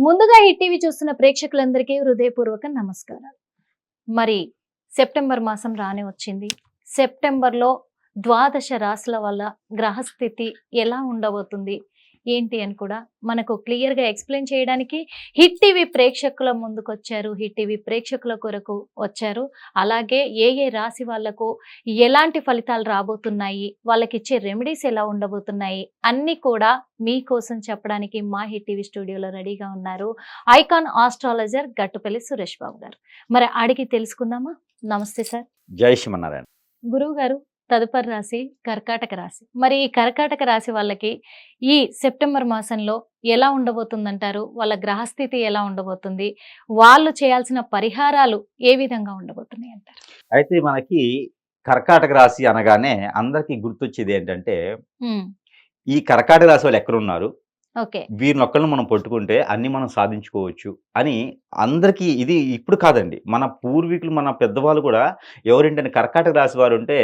ముందుగా ఈ టీవీ చూస్తున్న ప్రేక్షకులందరికీ హృదయపూర్వక నమస్కారాలు. మరి సెప్టెంబర్ మాసం రానే వచ్చింది. సెప్టెంబర్లో ద్వాదశ రాశుల వల్ల గ్రహస్థితి ఎలా ఉండబోతుంది ఏంటి అని కూడా మనకు క్లియర్గా ఎక్స్ప్లెయిన్ చేయడానికి హిట్ టీవీ ప్రేక్షకుల ముందుకొచ్చారు. హిట్ టీవీ ప్రేక్షకుల కొరకు వచ్చారు. అలాగే ఏ ఏ రాశి వాళ్లకు ఎలాంటి ఫలితాలు రాబోతున్నాయి, వాళ్ళకి ఇచ్చే రెమెడీస్ ఎలా ఉండబోతున్నాయి అన్ని కూడా మీకోసం చెప్పడానికి మా హిట్ టీవీ స్టూడియోలో రెడీగా ఉన్నారు ఐకాన్ ఆస్ట్రాలజర్ గట్టుపల్లి సురేష్ బాబు గారు. మరి అడిగి తెలుసుకుందామా? నమస్తే సార్. జై శ్రీమన్నారాయణ. గురువు గారు, తదుపరి రాశి కర్కాటక రాశి. మరి ఈ కర్కాటక రాశి వాళ్ళకి ఈ సెప్టెంబర్ మాసంలో ఎలా ఉండబోతుందంటారు? వాళ్ళ గ్రహస్థితి ఎలా ఉండబోతుంది? వాళ్ళు చేయాల్సిన పరిహారాలు ఏ విధంగా ఉండబోతున్నాయి అంటారు? అయితే మనకి కర్కాటక రాశి అనగానే అందరికి గుర్తొచ్చేది ఏంటంటే ఈ కర్కాటక రాశి వాళ్ళు ఎక్కడున్నారు, ఓకే, వీరిని ఒక్కరిని మనం పట్టుకుంటే అన్ని మనం సాధించుకోవచ్చు అని అందరికీ. ఇది ఇప్పుడు కాదండి, మన పూర్వీకులు మన పెద్దవాళ్ళు కూడా ఎవరింటని కర్కాటక రాశి వారు ఉంటే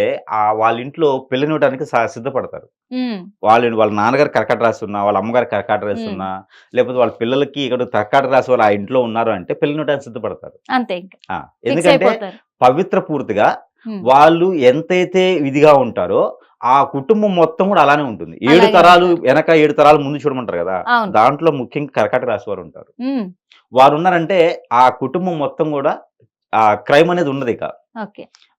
వాళ్ళ ఇంట్లో పిల్లనివ్వడానికి సిద్ధపడతారు. వాళ్ళ నాన్నగారు కర్కాటక రాశి ఉన్నా, వాళ్ళ అమ్మగారు కర్కాటక రాశి ఉన్నా, లేకపోతే వాళ్ళ పిల్లలకి ఇక్కడ కర్కాటక రాశి వాళ్ళు ఆ ఇంట్లో ఉన్నారు అంటే పిల్లనివ్వడానికి సిద్ధపడతారు. అంతే. ఎందుకంటే పవిత్ర పూర్తిగా వాళ్ళు ఎంతైతే ఇదిగా ఉంటారో ఆ కుటుంబం మొత్తం కూడా అలానే ఉంటుంది. 7 తరాలు వెనక 7 తరాలు ముందు చూడమంటారు కదా, దాంట్లో ముఖ్యంగా కర్కాటక రాశి వారు ఉంటారు. వారు ఉన్నారంటే ఆ కుటుంబం మొత్తం కూడా ఆ క్రైమ్ అనేది ఉండదు, ఇక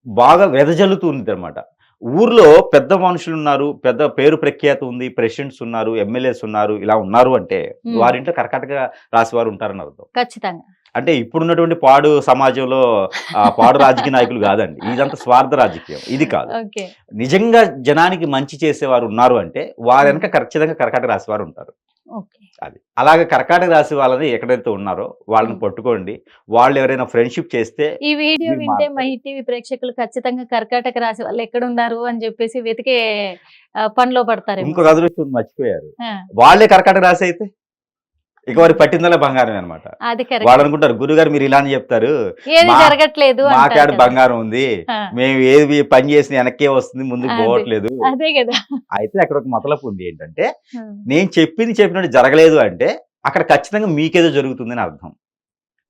బాగా వెదజల్లుతూ ఉంది అనమాట. ఊర్లో పెద్ద మనుషులు ఉన్నారు, పెద్ద పేరు ప్రఖ్యాత ఉంది, ప్రెసిడెంట్స్ ఉన్నారు, ఎమ్మెల్యేస్ ఉన్నారు, ఇలా ఉన్నారు అంటే వారింట్లో కర్కాటక రాశి వారు ఉంటారని అర్థం. ఖచ్చితంగా. అంటే ఇప్పుడున్నటువంటి పాడు సమాజంలో పాడు రాజకీయ నాయకులు కాదండి, ఇదంతా స్వార్థ రాజకీయం, ఇది కాదు. నిజంగా జనానికి మంచి చేసేవారు ఉన్నారు అంటే వారి వెనక ఖచ్చితంగా కర్కాటక రాశి వారు ఉంటారు. అది అలాగే కర్కాటక రాశి వాళ్ళని ఎక్కడైతే ఉన్నారో వాళ్ళని పట్టుకోండి. వాళ్ళు ఎవరైనా ఫ్రెండ్షిప్ చేస్తే ఈ వీడియో వింటే మా టీవీ ప్రేక్షకులు ఖచ్చితంగా కర్కాటక రాశి వాళ్ళు ఎక్కడ ఉన్నారు అని చెప్పేసి వెతికే పనిలో పడతారు. ఇంకొక అదృష్టం మర్చిపోయారు, వాళ్ళే కర్కాటక రాశి అయితే ఇక వారికి పట్టిందలే బంగారం అనమాట. వాళ్ళు అనుకుంటారు గురుగారు మీరు ఇలా అని చెప్తారు, జరగట్లేదు, మాకాడ బంగారం ఉంది, మేము ఏది పని చేసిన వెనక్కే వస్తుంది, ముందుకు పోవట్లేదు. అయితే అక్కడ ఒక మతలపు ఉంది ఏంటంటే, నేను చెప్పినట్టు జరగలేదు అంటే అక్కడ ఖచ్చితంగా మీకేదో జరుగుతుందని అర్థం.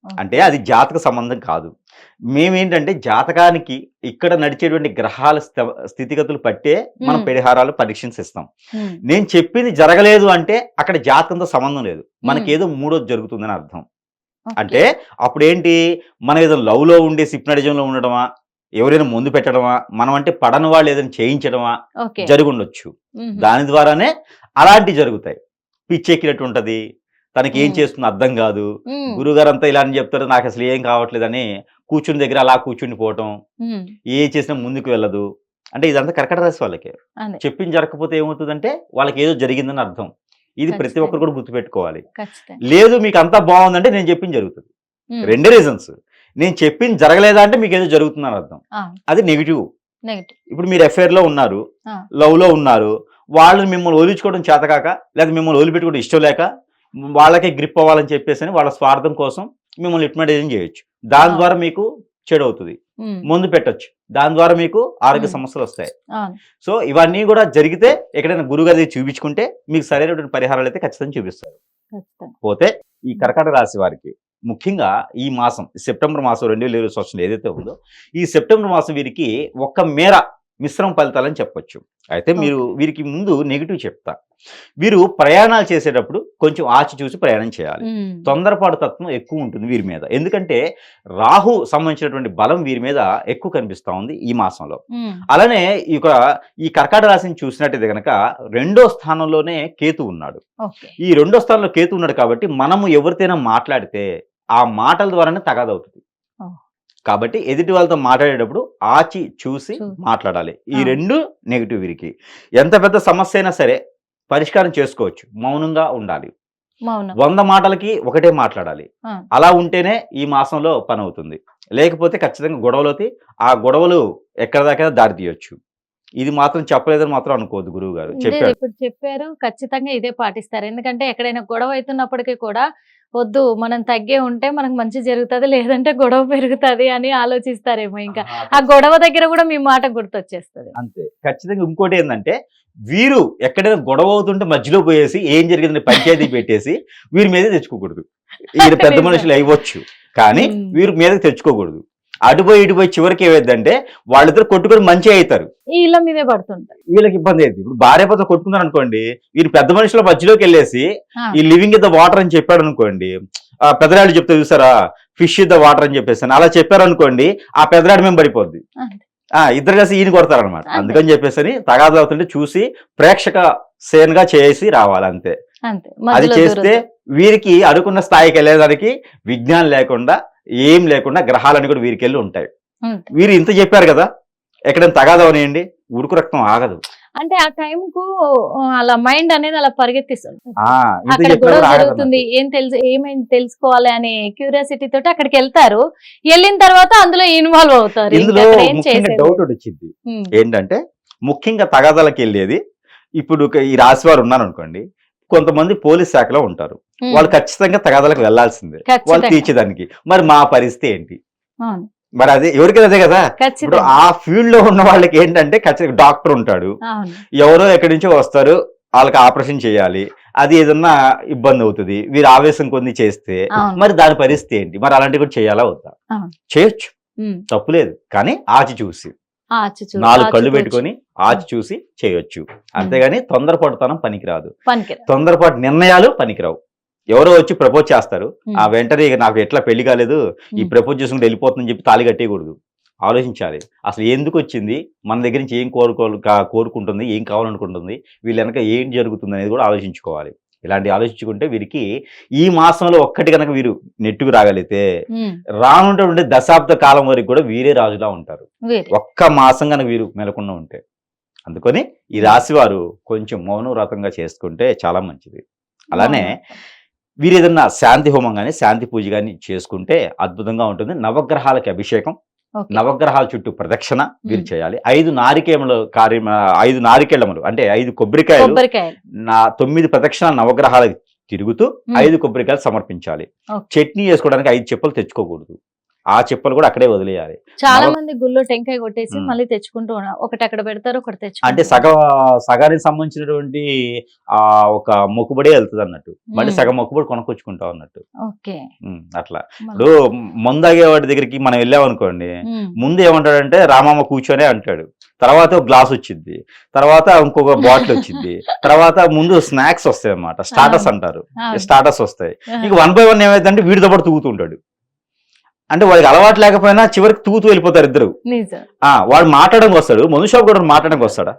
అంటే అది జాతక సంబంధం కాదు. మేమేంటంటే జాతకానికి ఇక్కడ నడిచేటువంటి గ్రహాల స్థితిగతులు పట్టే మనం పరిహారాలు పరీక్షన్స్ ఇస్తాం. నేను చెప్పింది జరగలేదు అంటే అక్కడ జాతకంతో సంబంధం లేదు, మనకేదో మూడోది జరుగుతుందని అర్థం. అంటే అప్పుడు ఏంటి, మనం ఏదో లవ్ లో ఉండే సిప్నడిజంలో ఉండడమా, ఎవరైనా ముందు పెట్టడమా, మనం అంటే పడని వాళ్ళు ఏదైనా చేయించడమా జరిగి ఉండొచ్చు. దాని ద్వారానే అలాంటివి జరుగుతాయి. పిచ్చెక్కినట్టు ఉంటది, తనకి ఏం చేస్తుందో అర్థం కాదు, గురుగారు అంతా ఇలా అని చెప్తారు, నాకు అసలు ఏం కావట్లేదని కూర్చుని దగ్గర అలా కూర్చుని పోవటం, ఏ చేసినా ముందుకు వెళ్ళదు. అంటే ఇదంతా కర్కాటక రాశి వాళ్ళకే. చెప్పింది జరగకపోతే ఏమవుతుందంటే వాళ్ళకి ఏదో జరిగిందని అర్థం. ఇది ప్రతి ఒక్కరు కూడా గుర్తుపెట్టుకోవాలి. లేదు మీకు అంతా బాగుందంటే నేను చెప్పింది జరుగుతుంది. రెండే రీజన్స్. నేను చెప్పింది జరగలేదా అంటే మీకు ఏదో జరుగుతుందని అర్థం, అది నెగిటివ్. ఇప్పుడు మీరు ఎఫ్ఐఆర్ లో ఉన్నారు, లవ్ లో ఉన్నారు, వాళ్ళు మిమ్మల్ని వదిలించుకోవడం చేతకాక, లేదా మిమ్మల్ని వదిలిపెట్టుకోవడం ఇష్టం లేక వాళ్ళకే గ్రిప్ అవ్వాలని చెప్పేసి వాళ్ళ స్వార్థం కోసం మిమ్మల్ని హిప్నటైజింగ్ చేయొచ్చు. దాని ద్వారా మీకు చెడు అవుతుంది, ముందు పెట్టొచ్చు, దాని ద్వారా మీకు ఆరోగ్య సమస్యలు వస్తాయి. సో ఇవన్నీ కూడా జరిగితే ఎక్కడైనా గురుగారి చూపించుకుంటే మీకు సరైనటువంటి పరిహారాలు అయితే ఖచ్చితంగా చూపిస్తారు. పోతే ఈ కర్కాటక రాశి వారికి ముఖ్యంగా ఈ మాసం సెప్టెంబర్ మాసం 2020 ఏదైతే ఉందో, ఈ సెప్టెంబర్ మాసం వీరికి ఒక మేర మిశ్రమ ఫలితాలని చెప్పొచ్చు. అయితే వీరికి ముందు నెగిటివ్ చెప్తా. వీరు ప్రయాణాలు చేసేటప్పుడు కొంచెం ఆచి చూసి ప్రయాణం చేయాలి. తొందరపాటు తత్వం ఎక్కువ ఉంటుంది వీరి మీద, ఎందుకంటే రాహు సంబంధించినటువంటి బలం వీరి మీద ఎక్కువ కనిపిస్తా ఉంది ఈ మాసంలో. అలానే ఈ కర్కాటక రాశిని చూసినట్టయితే కనుక 2వ స్థానంలోనే కేతు ఉన్నాడు. ఈ 2వ స్థానంలో కేతు ఉన్నాడు కాబట్టి మనము ఎవరితోనైనా మాట్లాడితే ఆ మాటల ద్వారానే తగాదవుతుంది. కాబట్టి ఎదుటి వాళ్ళతో మాట్లాడేటప్పుడు ఆచి చూసి మాట్లాడాలి. ఈ 2 నెగిటివ్. వీరికి ఎంత పెద్ద సమస్య అయినా సరే పరిష్కారం చేసుకోవచ్చు, మౌనంగా ఉండాలి. 100 మాటలకి ఒకటే మాట్లాడాలి. అలా ఉంటేనే ఈ మాసంలో పని అవుతుంది. లేకపోతే ఖచ్చితంగా గొడవలవుతాయి. ఆ గొడవలు ఎక్కడ దాకా దారి తీయొచ్చు. ఇది మాత్రం చెప్పలేదని మాత్రం అనుకోవద్దు, గురువు గారు చెప్పారు. ఖచ్చితంగా ఇదే పాటిస్తారు. ఎందుకంటే ఎక్కడైనా గొడవ అవుతున్నప్పటికీ కూడా వద్దు, మనం తగ్గే ఉంటే మనకు మంచి జరుగుతుంది, లేదంటే గొడవ పెరుగుతుంది అని ఆలోచిస్తారేమో. ఇంకా ఆ గొడవ దగ్గర కూడా మీ మాట గుర్తొచ్చేస్తుంది. అంతే. ఖచ్చితంగా ఇంకోటి ఏంటంటే వీరు ఎక్కడైనా గొడవ అవుతుంటే మధ్యలో పోయేసి ఏం జరిగిందని పంచాయతీ పెట్టేసి వీరి మీదే తెచ్చుకోకూడదు. వీరు పెద్ద మనుషులు అవ్వచ్చు, కానీ వీరు మీదకి తెచ్చుకోకూడదు. అటుపోయి చివరికి ఏమైందంటే వాళ్ళిద్దరు కొట్టుకొని మంచి అవుతారు, వీళ్ళ మీదే పడుతుంటారు, వీళ్ళకి ఇబ్బంది అయింది. ఇప్పుడు భార్య భర్త కొట్టుకున్నారు అనుకోండి, వీరు పెద్ద మనుషుల మధ్యలోకి వెళ్ళేసి ఈ లివింగ్ ఇన్ ద వాటర్ అని చెప్పాడు అనుకోండి, ఆ పెద్దరాడు చెప్తే చూసారా ఫిష్ ఇన్ ద వాటర్ అని చెప్పేసి అలా చెప్పారు అనుకోండి, ఆ పెద్దరాడు మేము పడిపోద్ది, ఇద్దరు కలిసి ఈయన కొడతారనమాట. అందుకని చెప్పేసి తగాదా అవుతుంటే చూసి ప్రేక్షక సేన్ గా చేసి రావాలి అంతే. అది చేస్తే వీరికి అనుకున్న స్థాయికి వెళ్ళేదానికి విజ్ఞానం లేకుండా ఏం లేకుండా గ్రహాలని కూడా వీరికి వెళ్ళి ఉంటాయి. వీరు ఇంత చెప్పారు కదా, ఎక్కడైనా తగాదా అవనియండి ఉడుకు రక్తం ఆగదు. అంటే ఆ టైం కు అలా మైండ్ అనేది అలా పరిగెత్తిస్తుంది, అక్కడ గొడవ జరుగుతుంది ఏమైంది తెలుసుకోవాలి అనే క్యూరియాసిటీ తోటి అక్కడికి వెళ్తారు. వెళ్ళిన తర్వాత అందులో ఇన్వాల్వ్ అవుతారు. ఇందులో ముఖ్యంగా డౌట్ వచ్చింది ఏంటంటే, ముఖ్యంగా తగాదాలకు వెళ్ళేది ఇప్పుడు ఈ రాశి వారు ఉన్నారు అనుకోండి, కొంతమంది పోలీస్ శాఖలో ఉంటారు, వాళ్ళు ఖచ్చితంగా తగాదాలకు వెళ్లాల్సిందే వాళ్ళు తీర్చేదానికి. మరి మా పరిస్థితి ఏంటి? మరి అదే ఎవరికైనా అదే కదా. ఇప్పుడు ఆ ఫీల్డ్ లో ఉన్న వాళ్ళకి ఏంటంటే ఖచ్చితంగా డాక్టర్ ఉంటాడు, ఎవరో ఎక్కడి నుంచో వస్తారు, వాళ్ళకి ఆపరేషన్ చేయాలి, అది ఏదన్నా ఇబ్బంది అవుతుంది, వీరు ఆవేశం కొన్ని చేస్తే మరి దాని పరిస్థితి ఏంటి? మరి అలాంటివి కూడా చేయాలా వద్దా? చేయొచ్చు, తప్పులేదు, కానీ ఆచి చూసి 4 కళ్ళు పెట్టుకొని ఆచి చూసి చేయొచ్చు. అంతేగాని తొందరపడుతనం పనికిరాదు, తొందరపాటు నిర్ణయాలు పనికిరావు. ఎవరో వచ్చి ప్రపోజ్ చేస్తారు, ఆ వెంటనే నాకు ఎట్లా పెళ్లి కాలేదు, ఈ ప్రపోజ్ చేసుకుంటే వెళ్ళిపోతుందని చెప్పి తాళి కట్టేయకూడదు. ఆలోచించాలి, అసలు ఎందుకు వచ్చింది, మన దగ్గర నుంచి ఏం కోరుకుంటుంది, ఏం కావాలనుకుంటుంది, వీళ్ళ వెనక ఏం జరుగుతుంది అనేది కూడా ఆలోచించుకోవాలి. ఇలాంటి ఆలోచించుకుంటే వీరికి ఈ మాసంలో ఒక్కటి కనుక వీరు నెట్టుకు రాగలిగితే రానుంటే దశాబ్ద కాలం వరకు కూడా వీరే రాజులా ఉంటారు, ఒక్క మాసం కనుక వీరు మెలకుండా ఉంటే. అందుకని ఈ రాశి వారు కొంచెం మౌనవ్రతంగా చేసుకుంటే చాలా మంచిది. అలానే వీరు ఏదన్నా శాంతి హోమం కానీ శాంతి పూజ కానీ చేసుకుంటే అద్భుతంగా ఉంటుంది. నవగ్రహాలకి అభిషేకం, నవగ్రహాల చుట్టూ ప్రదక్షిణ వీరు చేయాలి. 5 నారికేళములు అంటే 5 కొబ్బరికాయలు 9 ప్రదక్షిణాలు నవగ్రహాలకు తిరుగుతూ 5 కొబ్బరికాయలు సమర్పించాలి. చట్నీ చేసుకోవడానికి 5 చెప్పులు తెచ్చుకోకూడదు, ఆ చెప్పులు కూడా అక్కడే వదిలేయాలి. చాలా మంది గుళ్ళో టెంకాయ కొట్టేసి మళ్ళీ తెచ్చుకుంటూ ఒకటి అక్కడ పెడతారు, ఒకటి తెచ్చుకుంటారు. అంటే సగానికి సంబంధించినటువంటి ఒక మొక్కుబడి వెళ్తుంది అన్నట్టు, మళ్ళీ సగం మొక్కుబడి కొనుక్కొచ్చుకుంటాం అన్నట్టు. అట్లా ఇప్పుడు ముందాగే వాడి దగ్గరికి మనం వెళ్ళాం అనుకోండి, ముందు ఏమంటాడంటే రామమ్మ కూర్చొనే అంటాడు, తర్వాత ఒక గ్లాస్ వచ్చింది, తర్వాత ఇంకొక బాటిల్ వచ్చింది, తర్వాత ముందు స్నాక్స్ వస్తాయి అన్నమాట, స్టార్టర్స్ అంటారు, స్టార్టర్స్ వస్తాయి. ఇక 1 by 1 ఏమైందంటే వీడితో పాటు తూగుతుంటాడు. అంటే వాడికి అలవాటు లేకపోయినా చివరికి తూగుతూ వెళ్ళిపోతారు ఇద్దరు. వాడు మాట్లాడడానికి వస్తాడు, మందు షాప్ కూడా మాట్లాడడానికి వస్తాడా?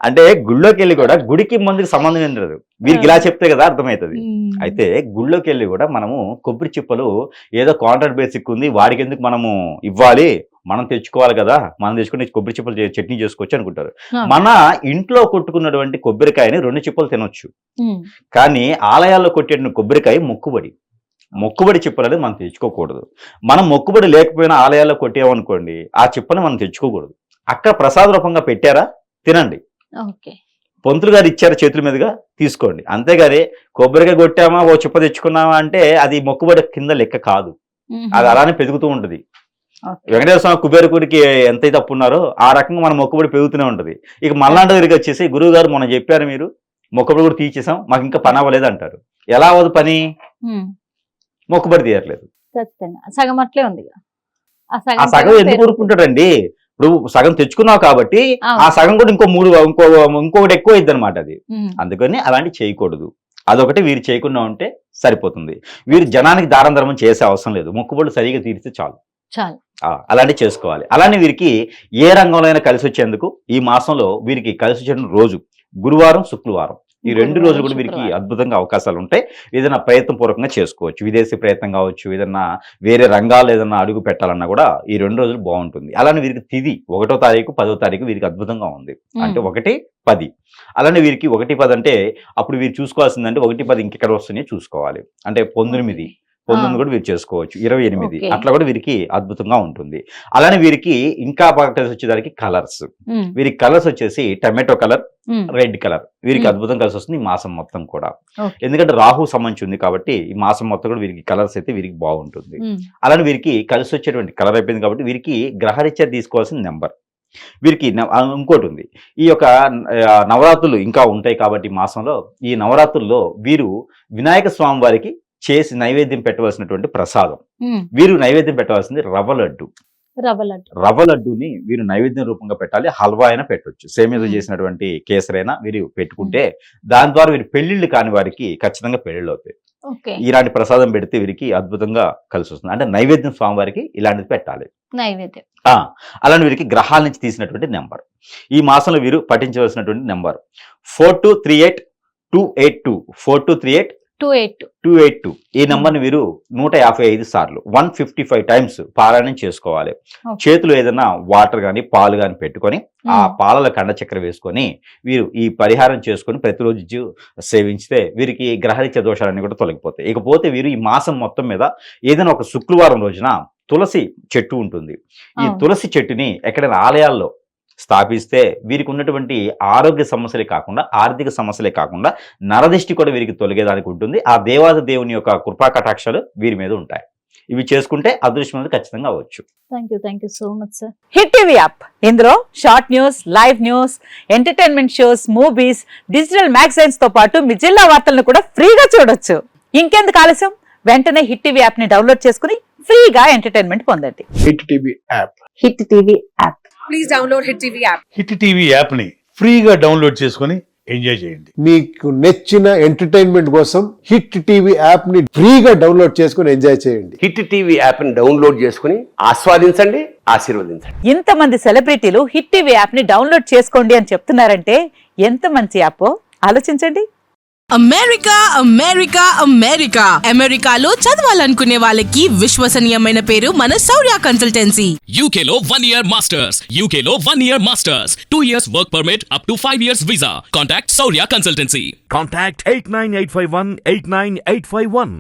అంటే గుళ్ళోకి వెళ్ళి కూడా గుడికి మందుకి సంబంధం ఏంటది, వీరికి ఇలా చెప్తే కదా అర్థమవుతుంది. అయితే గుళ్ళోకి వెళ్ళి కూడా మనము కొబ్బరి చిప్పలు ఏదో కాంట్రాక్ట్ బేసిక్ ఉంది, వాడికి ఎందుకు మనము ఇవ్వాలి, మనం తెచ్చుకోవాలి కదా, మనం తెచ్చుకుని కొబ్బరి చిప్పలు చట్నీ చేసుకోవచ్చు అనుకుంటారు. మన ఇంట్లో కొట్టుకున్నటువంటి కొబ్బరికాయని 2 చిప్పలు తినొచ్చు, కానీ ఆలయాల్లో కొట్టే కొబ్బరికాయ మొక్కుబడి చిప్పలు మనం తెచ్చుకోకూడదు. మనం మొక్కుబడి లేకపోయినా ఆలయాల్లో కొట్టామనుకోండి, ఆ చిప్పని మనం తెచ్చుకోకూడదు. అక్కడ ప్రసాద రూపంగా పెట్టారా తినండి, పంతులు గారు ఇచ్చారు చేతుల మీదుగా తీసుకోండి, అంతేగాని కొబ్బరికాయ కొట్టామా ఓ చిప్ప తెచ్చుకున్నామా అంటే అది మొక్కుబడి కింద లెక్క కాదు, అది అలానే పెరుగుతూ ఉంటుంది. వెంకటేశ్వర స్వామి కుబేరకుడికి ఎంతైతే అప్పు ఉన్నారో ఆ రకంగా మన మొక్కుబడి పెరుగుతూనే ఉంటుంది. ఇక మళ్ళాంటి దగ్గరికి వచ్చేసి గురువు గారు మనం చెప్పారు, మీరు మొక్కుబడి కూడా తీసేసాం, మాకు ఇంకా పని అవ్వలేదు అంటారు. ఎలా అవ్వదు పని? మొక్కుబడి తీయట్లేదు. సగం అట్లే ఉంది. ఆ సగం ఎందుకు ఊరుకుంటాడండి? ఇప్పుడు సగం తెచ్చుకున్నావు కాబట్టి ఆ సగం కూడా ఇంకొకటి ఎక్కువ అయింది అనమాట అది. అందుకని అలాంటి చేయకూడదు. అదొకటి వీరు చేయకుండా ఉంటే సరిపోతుంది. వీరు జనానికి దారం ధర్మం చేసే అవసరం లేదు, మొక్కుబడులు సరిగా తీరిస్తే చాలు. అలాంటివి చేసుకోవాలి. అలానే వీరికి ఏ రంగంలో అయినా కలిసి వచ్చేందుకు ఈ మాసంలో వీరికి కలిసి వచ్చే రోజు గురువారం, శుక్రవారం, ఈ 2 రోజులు కూడా వీరికి అద్భుతంగా అవకాశాలు ఉంటాయి. ఏదైనా ప్రయత్నం పూర్వకంగా చేసుకోవచ్చు, విదేశీ ప్రయత్నం కావచ్చు, ఏదన్నా వేరే రంగాలు ఏదన్నా అడుగు పెట్టాలన్నా కూడా ఈ 2 రోజులు బాగుంటుంది. అలానే వీరికి తిథి 1వ తారీఖు 10వ తారీఖు వీరికి అద్భుతంగా ఉంది. అంటే 1, 10. అలానే వీరికి 1, 10 అంటే అప్పుడు వీరు చూసుకోవాల్సిందంటే 1, 10 ఇంకెక్కడ వస్తున్నాయో చూసుకోవాలి. అంటే 19 కూడా వీరు చేసుకోవచ్చు, 28 అట్లా కూడా వీరికి అద్భుతంగా ఉంటుంది. అలానే వీరికి ఇంకా బాగా కలిసి వచ్చేదానికి కలర్స్, వీరికి కలర్స్ వచ్చేసి టమాటో కలర్, రెడ్ కలర్ వీరికి అద్భుతం కలిసి వస్తుంది ఈ మాసం మొత్తం కూడా. ఎందుకంటే రాహు సంబంధించి ఉంది కాబట్టి ఈ మాసం మొత్తం కూడా వీరికి కలర్స్ అయితే వీరికి బాగుంటుంది. అలానే వీరికి కలిసి వచ్చేటువంటి కలర్ అయిపోయింది కాబట్టి వీరికి గ్రహరీత్యా తీసుకోవాల్సిన నెంబర్ వీరికి ఇంకోటి ఉంది, ఈ యొక్క నవరాత్రులు ఇంకా ఉంటాయి కాబట్టి ఈ మాసంలో, ఈ నవరాత్రుల్లో వీరు వినాయక స్వామి వారికి చేసి నైవేద్యం పెట్టవలసినటువంటి ప్రసాదం, వీరు నైవేద్యం పెట్టవలసింది రవ్వ లడ్డు. రవ్వ లడ్డూని వీరు నైవేద్యం రూపంగా పెట్టాలి. హల్వా అయినా పెట్టవచ్చు, సేమియాతో చేసినటువంటి కేసరైనా వీరు పెట్టుకుంటే దాని ద్వారా వీరు పెళ్లిళ్ళు కాని వారికి ఖచ్చితంగా పెళ్లిళ్ళు అవుతాయి. ఇలాంటి ప్రసాదం పెడితే వీరికి అద్భుతంగా కలిసి వస్తుంది. అంటే నైవేద్యం స్వామివారికి ఇలాంటిది పెట్టాలి. నైవేద్యం అలాంటి వీరికి గ్రహాల నుంచి తీసినటువంటి నెంబర్, ఈ మాసంలో వీరు పఠించవలసినటువంటి నెంబర్ 4238-282 4238-282. ఈ నెంబర్ని వీరు 155 సార్లు 155 టైమ్స్ పారాయణం చేసుకోవాలి. చేతులు ఏదైనా వాటర్ కానీ పాలు కానీ పెట్టుకొని ఆ పాలలో కండ చక్కెర వేసుకొని వీరు ఈ పరిహారం చేసుకొని ప్రతిరోజు సేవించితే వీరికి గ్రహరీత్య దోషాలన్నీ కూడా తొలగిపోతాయి. ఇకపోతే వీరు ఈ మాసం మొత్తం మీద ఏదైనా ఒక శుక్రవారం రోజున తులసి చెట్టు ఉంటుంది, ఈ తులసి చెట్టుని ఎక్కడైనా ఆలయాల్లో స్థాపిస్తే వీరికి ఉన్నటువంటి ఆరోగ్య సమస్యలే కాకుండా ఆర్థిక సమస్యలే కాకుండా నరదిష్టి కూడా వీరికి తొలగేదానికి ఉంటుంది. ఆ దేవాది దేవుని యొక్క కృపా కటాక్షాలు వీరి మీద ఉంటాయి. ఇవి చేసుకుంటే అదృష్టం అనేది ఖచ్చితంగా అవ్వచ్చు. Thank you so much sir. Hit TV app, ఇందులో short news, live news, entertainment shows, movies, digital magazines తో పాటు మీ జిల్లా వార్తలను కూడా ఫ్రీగా చూడొచ్చు. ఇంకెందుకు ఆలస్యం, వెంటనే హిట్ టీవీ యాప్ ని డౌన్లోడ్ చేసుకుని ఫ్రీగా ఎంటర్టైన్మెంట్ పొందండి. Hit TV app. Hit TV app. Please download hit TV app. Hit TV app ని ఫ్రీగా డౌన్లోడ్ చేసుకొని ఎంజాయ్ చేయండి. మీకు నచ్చిన ఎంటర్టైన్మెంట్ కోసం హిట్ టీవీ యాప్ ని ఫ్రీగా డౌన్లోడ్ చేసుకొని ఎంజాయ్ చేయండి. హిట్ టీవీ యాప్ ని డౌన్లోడ్ చేసుకుని ఆస్వాదించండి, ఆశీర్వదించండి. ఇంతమంది సెలబ్రిటీలు హిట్ టీవీ యాప్ ని డౌన్లోడ్ చేసుకోండి అని చెప్తున్నారంటే ఎంత మంచి యాప్ ఆలోచించండి. అమెరికా అమెరికా అమెరికా అమెరికాలో చదవాలనుకునే వాళ్ళకి విశ్వసనీయమైన పేరు మన శౌర్య కన్సల్టెన్సీ. UK లో 1 year masters. UK లో 1 year masters. 2 years work permit up to 5 years visa. Contact Saurya Consultancy. Contact 89851 89851.